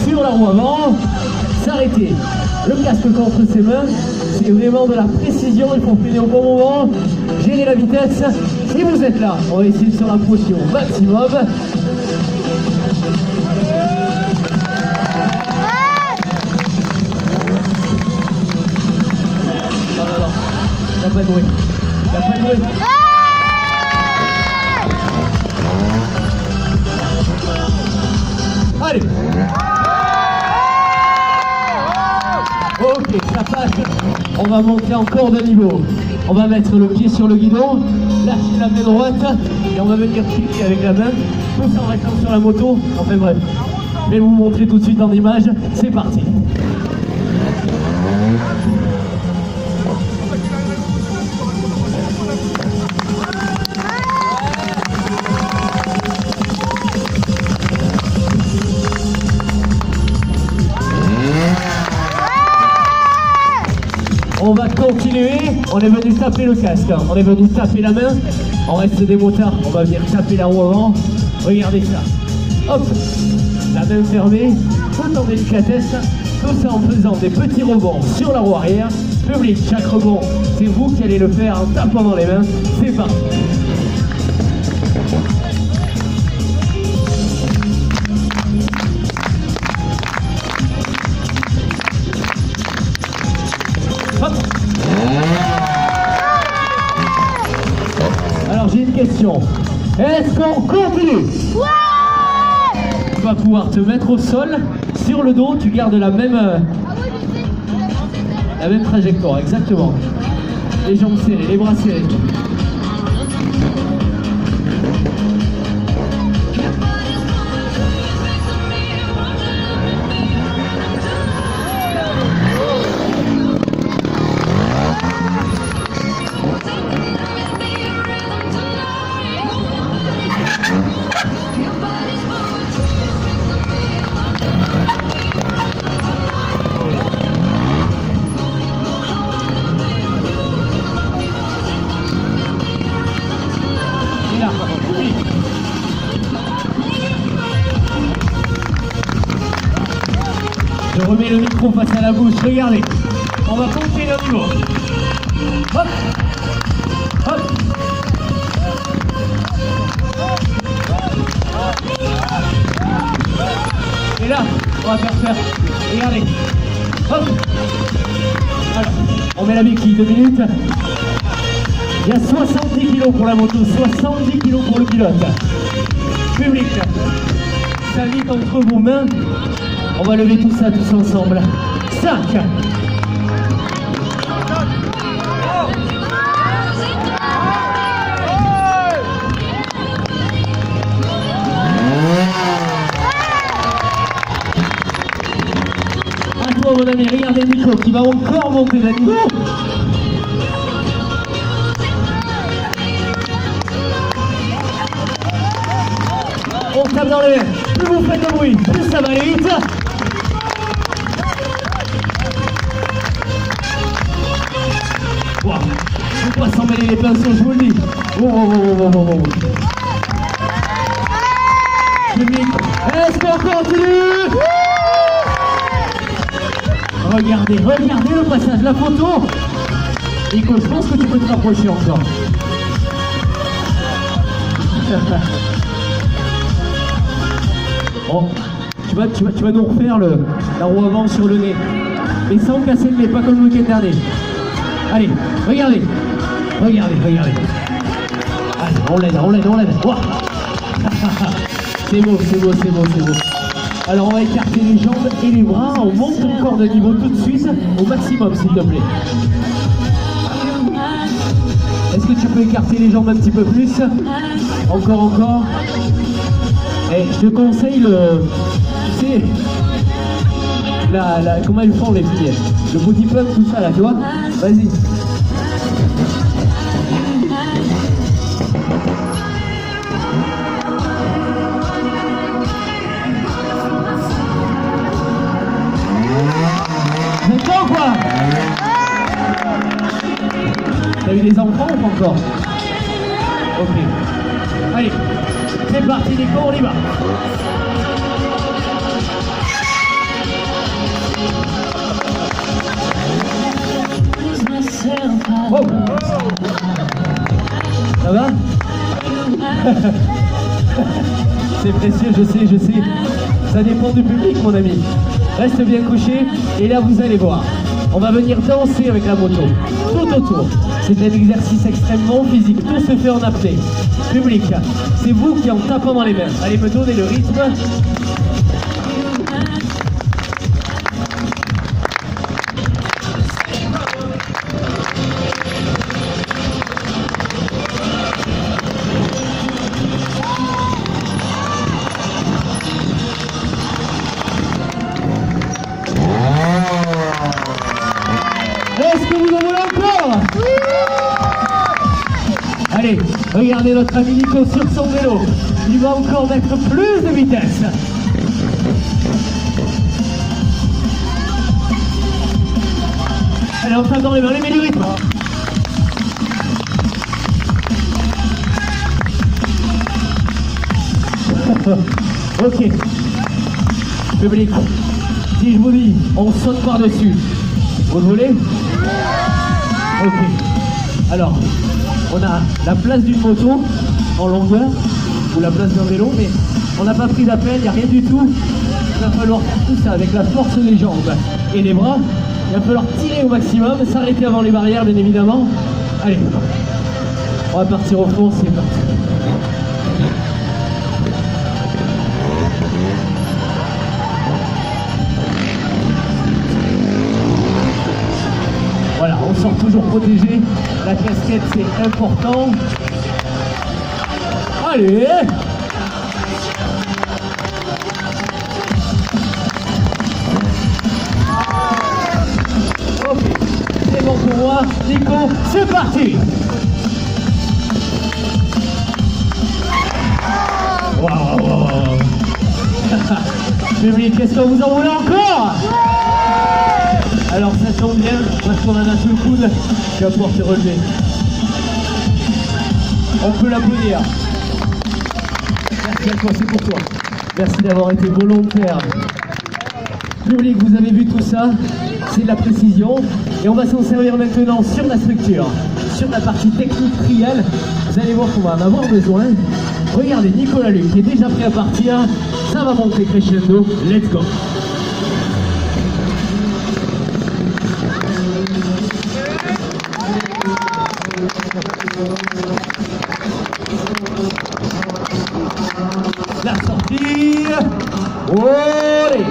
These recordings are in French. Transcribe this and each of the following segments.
Sur la roue avant, s'arrêter. Le casque contre ses mains, c'est vraiment de la précision, il faut freiner au bon moment, gérer la vitesse. Si vous êtes là, on va essayer de se rapprocher au maximum. Non, il n'y a pas de bruit. Il n'y a pas de bruit. Allez. Ok, ça passe. On va monter encore de niveau. On va mettre le pied sur le guidon, lâcher la main droite et on va venir piquer avec la main, tout en restant sur la moto. Enfin bref, je vais vous montrer tout de suite en image. C'est parti. On va continuer, on est venu taper le casque, on est venu taper la main, on reste des motards, on va venir taper la roue avant, regardez ça, hop, la main fermée, tout en délicatesse, tout ça en faisant des petits rebonds sur la roue arrière, public, chaque rebond, c'est vous qui allez le faire en tapant dans les mains, c'est parti. Alors j'ai une question. Est-ce qu'on continue? Ouais! Tu vas pouvoir te mettre au sol, sur le dos, tu gardes la même trajectoire, exactement. Les jambes serrées, les bras serrés. Je remets le micro face à la bouche, regardez. On va monter le niveau. Hop, hop. Et là, on va faire. Regardez. Hop. Alors, on met la béquille, 2 minutes. Il y a 70 kg pour la moto, 70 kg pour le pilote. Public, ça vite entre vos mains. On va lever tout ça tous ensemble. 5. À toi mon ami, regardez le micro qui va encore monter d'un niveau. On tape dans les mains. Plus vous faites de bruit, plus ça va aller vite. Wow. Il ne faut pas s'en mêler les pinceaux, je vous le dis. Est-ce qu'on continue? Regardez le passage, la photo. Nico, je pense que tu peux te rapprocher encore. Bon, tu vas nous refaire la roue avant sur le nez. Mais sans casser le nez, pas comme le week-end dernier. Allez, regardez. Allez, on l'aide. Wow. C'est beau. Alors on va écarter les jambes et les bras, on monte encore de niveau tout de suite, au maximum s'il te plaît. Est-ce que tu peux écarter les jambes un petit peu plus? Encore. Et je te conseille tu sais, comment ils font les filles? Le body pump, tout ça là, tu vois? Vas-y. Maintenant quoi? T'as eu des enfants ou pas encore? Ok. Allez, c'est parti Nico, on y va. je sais. Ça dépend du public, mon ami. Reste bien couché, et là, vous allez voir. On va venir danser avec la moto, tout autour. C'est un exercice extrêmement physique, tout se fait en apnée. Public, c'est vous qui en tapant dans les mains. Allez me donner le rythme. Est-ce que vous en voulez encore? Allez, regardez notre ami Nico sur son vélo. Il va encore mettre plus de vitesse. Allez, on tape dans les mains, les mets du rythme. Ok. Public, si je vous dis, on saute par-dessus. Vous le voulez? Ok. Alors, on a la place d'une moto en longueur, ou la place d'un vélo, mais on n'a pas pris d'appel, il n'y a rien du tout. Il va falloir faire tout ça avec la force des jambes et des bras. Il va falloir tirer au maximum, s'arrêter avant les barrières, bien évidemment. Allez, on va partir au fond, c'est parti. Voilà, on sort toujours protégé. La casquette, c'est important. Allez! Ok, c'est bon pour moi. Nico, c'est parti! Waouh! Public, est-ce que vous en voulez encore? Alors ça tombe bien, parce qu'on en a sous le coude, tu vas pouvoir te relever. On peut l'applaudir. Merci à toi, c'est pour toi. Merci d'avoir été volontaire. Public, vous avez vu tout ça, c'est de la précision. Et on va s'en servir maintenant sur la structure, sur la partie technique trielle. Vous allez voir qu'on va en avoir besoin. Regardez, Nicolas Luc qui est déjà prêt à partir. Ça va monter crescendo. Let's go. La sortie. Olé.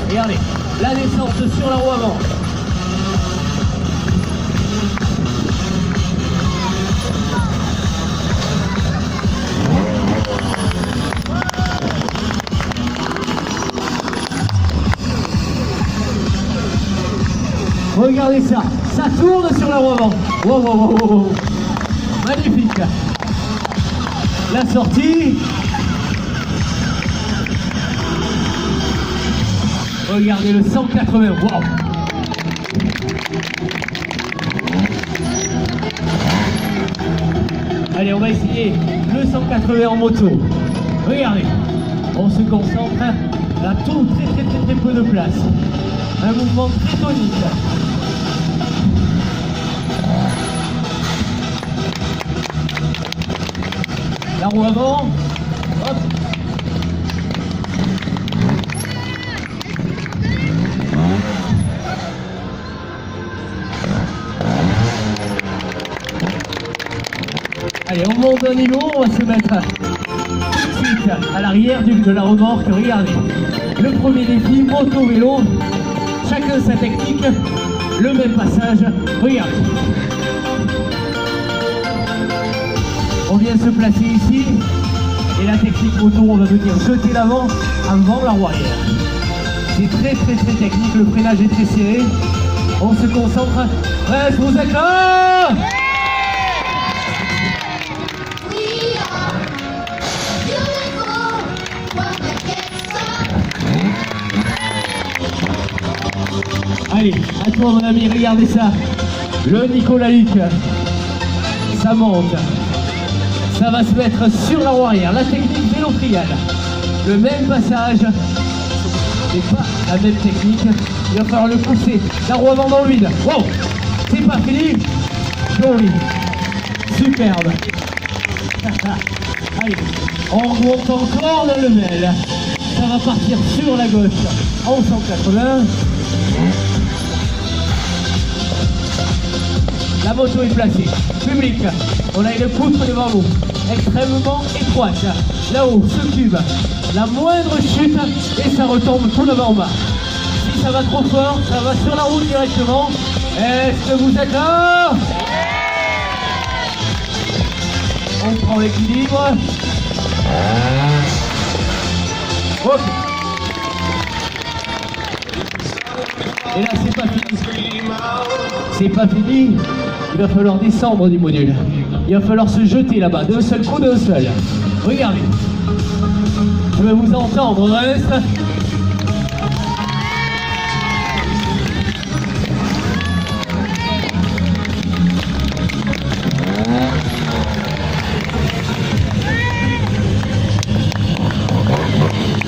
Regardez, la descente sur la roue avant. Regardez ça, ça tourne sur la roue avant. Wow, wow, wow, wow. Magnifique. La sortie. Regardez le 180, wow. Allez, on va essayer le 180 en moto. Regardez, on se concentre. La tour très peu de place. Un mouvement très tonique. La roue avant. Hop. Allez, on monte d'un niveau, on va se mettre tout de suite à l'arrière de la remorque. Regardez, le premier défi, moto-vélo, chacun sa technique, le même passage. Regardez. On vient se placer ici, et la technique moto, on va venir jeter l'avant avant la roue arrière. C'est très technique, le freinage est très serré. On se concentre. Bref, vous êtes là? Allez, à toi mon ami, regardez ça. Le Nicolas Luc. Ça monte. Ça va se mettre sur la roue arrière. La technique vélo trial. le même passage, mais pas la même technique. Il va falloir le pousser, la roue avant dans le vide. Wow, c'est pas fini. Joli, superbe. Allez, on remonte encore le level. Ça va partir sur la gauche en 180. La moto est placée. Public, on a une poutre devant nous, extrêmement étroite. Là-haut, ce cube, la moindre chute et ça retombe tout devant en bas. Si ça va trop fort, ça va sur la route directement. Est-ce que vous êtes là? On prend l'équilibre. Ok. Et là, c'est pas fini. C'est pas fini. Il va falloir descendre du module. Il va falloir se jeter là-bas, d'un seul coup, d'un seul. Regardez. Je vais vous entendre, reste.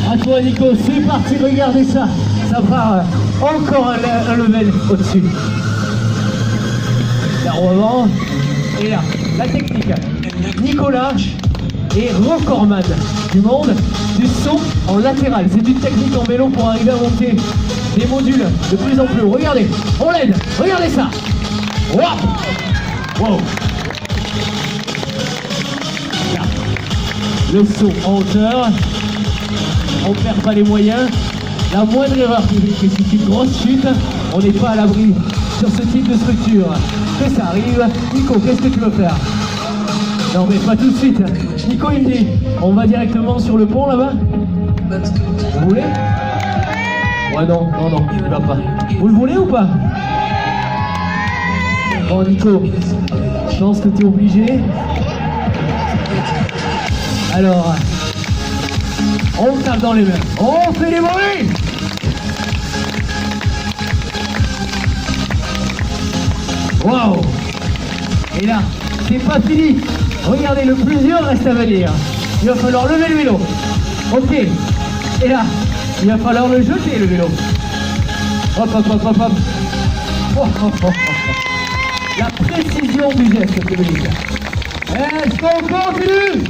À toi, Nico, c'est parti, regardez ça. Ça part encore un level au-dessus. La roue avant. Et là, la technique. Nicolas est recordman du monde du saut en latéral. C'est une technique en vélo pour arriver à monter des modules de plus en plus haut. Regardez, on l'aide. Regardez ça. Wow. Wow. Là. Le saut en hauteur. On ne perd pas les moyens. La moindre erreur publique, c'est une grosse chute. On n'est pas à l'abri sur ce type de structure. Que ça arrive. Nico, qu'est-ce que tu veux faire? Non mais pas tout de suite. Nico il me dit, on va directement sur le pont là-bas. Vous voulez? Ouais non, il va pas. Vous le voulez ou pas? Bon Nico, je pense que tu es obligé. Alors, on tape dans les mains. On fait les bruits. Waouh. Et là, c'est pas fini. Regardez, le plus dur reste à venir. Il va falloir lever le vélo. Ok. Et là, il va falloir le jeter, le vélo. Hop, hop, hop, hop, hop. Oh, oh, oh, oh. La précision du geste, public. Est-ce qu'on continue?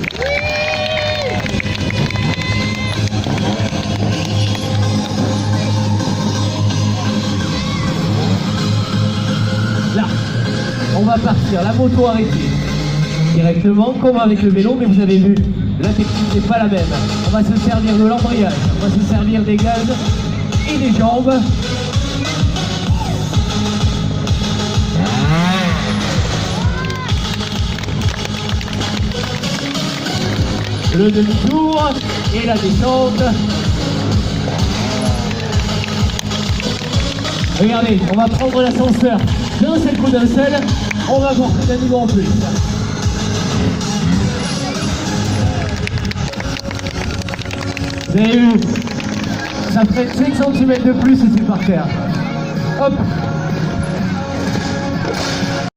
Là, on va partir, la moto arrêtée. Directement, comme avec le vélo, mais vous avez vu, la technique n'est pas la même. On va se servir de l'embrayage, on va se servir des gaz et des jambes. Le demi-tour et la descente. Regardez, on va prendre l'ascenseur d'un seul coup d'un seul. On va voir un niveau en plus. Vous avez vu, ça fait 5 cm de plus et c'est par terre. Hop,